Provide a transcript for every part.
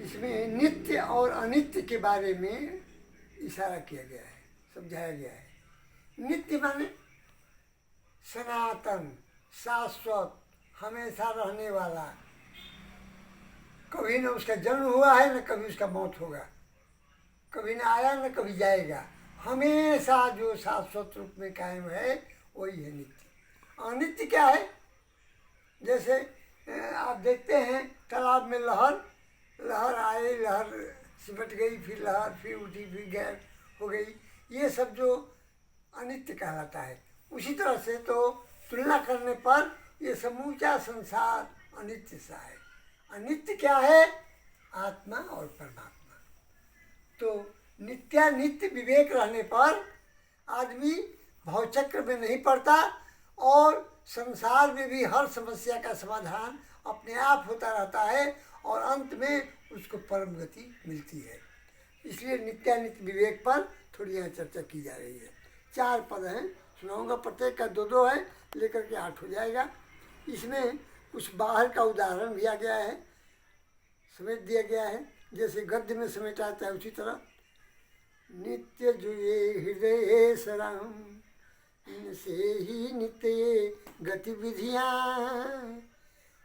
इसमें नित्य और अनित्य के बारे में इशारा किया गया है, समझाया गया है। नित्य माने सनातन, शाश्वत, हमेशा रहने वाला, कभी न उसका जन्म हुआ है न कभी उसका मौत होगा, कभी न आया न कभी जाएगा, हमेशा जो शाश्वत रूप में कायम है वही है नित्य। अनित्य क्या है? जैसे आप देखते हैं तालाब में लहर आए, लहर सिमट गई, फिर लहर फिर उठी, फिर गैर हो गई, ये सब जो अनित्य कहलाता है। उसी तरह से तो तुलना करने पर ये समूचा संसार अनित्य सा है। अनित्य क्या है? आत्मा और परमात्मा। तो नित्यानित्य विवेक रहने पर आदमी भवचक्र में नहीं पड़ता और संसार में भी हर समस्या का समाधान अपने आप होता रहता है और अंत में उसको परम गति मिलती है। इसलिए नित्यानित्य विवेक पर थोड़ी यहाँ चर्चा की जा रही है। 4 पद हैं, सुनाऊंगा, प्रत्येक का 2-2 है, लेकर के 8 हो जाएगा। इसमें कुछ बाहर का उदाहरण दिया गया है, समेट दिया गया है, जैसे गद्य में समेटा जाता है उसी तरह। नित्य जुए हृदय सराम, इनसे ही नित्य गतिविधियाँ।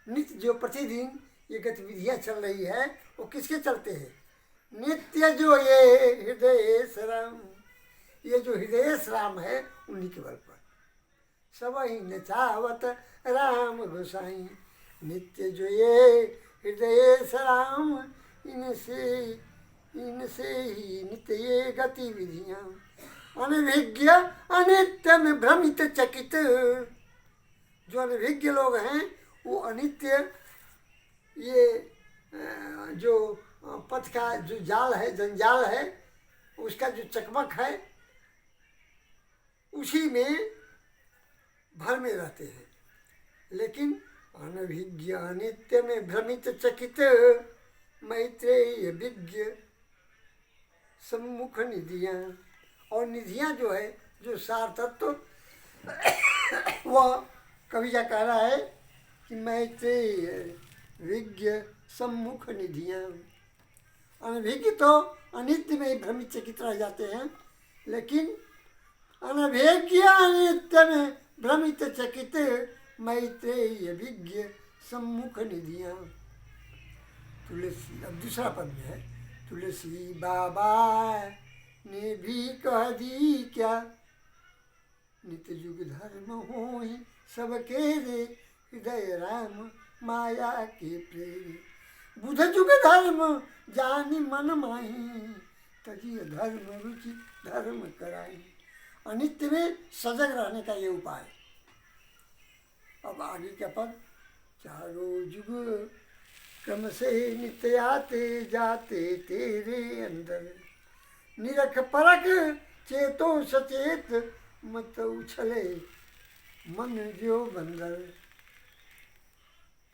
नित्य जो प्रतिदिन ये गतिविधियाँ चल रही है वो किसके चलते हैं? नित्य जो ये हृदय श्राम, ये जो हृदय श्राम है उन्हीं के बल पर। सब ही नचावत राम गोसाई, नित्य जो ये हृदय श्राम, इनसे ही नित्य ये गतिविधियाँ। अनभिज्ञ अनित्य में भ्रमित चकित, जो अनभिज्ञ लोग हैं वो अनित्य, ये जो पथ का जो जाल है, जंजाल है, उसका जो चकमक है उसी में भर में रहते हैं। लेकिन अनभिज्ञ अनित्य में भ्रमित चकित, मैत्रेय विज्ञ सम्मुख निधियाँ। और निधियाँ जो है, जो सार तत्व, वह कवि क्या कह रहा है कि मैत्रेय विज्ञ सम्मुख निधियाँ। अनभिज्ञ तो अनित्य में भ्रमित चकित रह जाते हैं, लेकिन अनभिज्ञ अनित्य में भ्रमित चकित, मैत्रेय विज्ञ सम्मुख निधियाँ। तुलसी, अब दूसरा पद में है, तुलसी बाबा ने भी कह दी क्या, नित्य युग धर्म होई सबके रे, हृदय राम माया के प्रेरे। बुध जुग धर्म जानी मन माही, तजिय धर्म रुचि धर्म कराई। अनित्य में सजग रहने का ये उपाय। अब आगे क्या पद? चारों युग क्रम से नित्य आते जाते तेरे अंदर, निरख परख चेतो सचेत, मत उछले मन जो बंदर।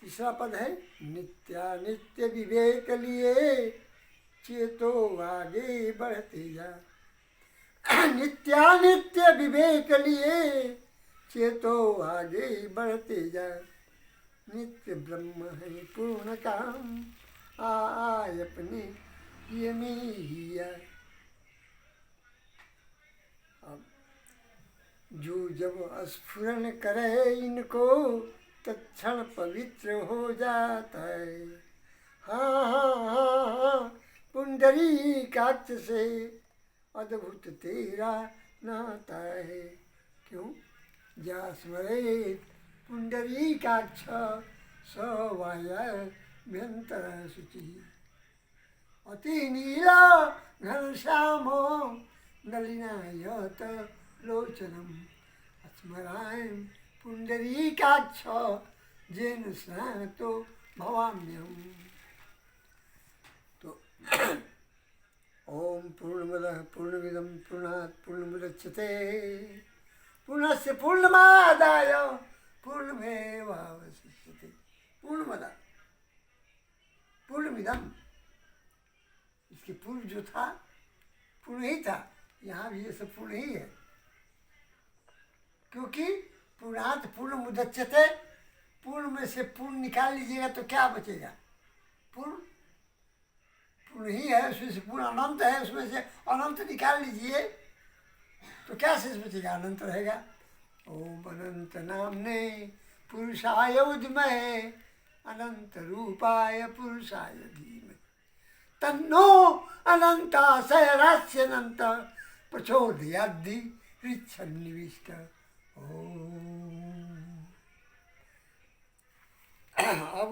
तीसरा पद है, नित्यानित्य विवेक लिए चेतो आगे बढ़ते जा। नित्यानित्य विवेक लिए चेतो आगे बढ़ते जा। नित्य ब्रह्म है पूर्ण काम, आय अपने ये में ही आ। जो जब स्फुरन करे इनको, तत्क्षण पवित्र हो जाता है। हाँ हाँ हाँ हाँ, पुंडरीकाक्ष से अद्भुत तेरा नाता है। क्यों? जा स्मरे पुंडरीकाक्ष सवायभ्यंतर शुचि, अति नीला घनश्यामो नलिनायत लोचनम, स्मरायं पुंडरीकाक्ष जेन स्नातो भवाम्यहम्। तो ओम पूर्णमदः पूर्णमिदं पूर्णात् पूर्णमुदच्यते, पूर्णस्य पूर्णमादाय पूर्णमेवावशिष्यते। पूर्णमदः पूर्णमिदं, इसके पूर्व जो था पूर्ण ही था, यहाँ भी ये सब पूर्ण ही है। क्योंकि पूर्णात पूर्ण मुदच्यते, पूर्ण में से पूर्ण निकाल लीजिएगा तो क्या बचेगा? पूर्ण। पूर्ण ही है, उसमें से पूर्ण अनंत है, उसमें से अनंत निकाल लीजिए तो क्या शेष बचेगा? अनंत रहेगा। ओम अनंत नामने पुरुषाय उद्महे अनंत रूपाय पुरुषाय धीमहि तन्नो अनंताशयरास्यनंत प्रचोदयाद्धि ऋच्छन्निविष्ट। ओम। अब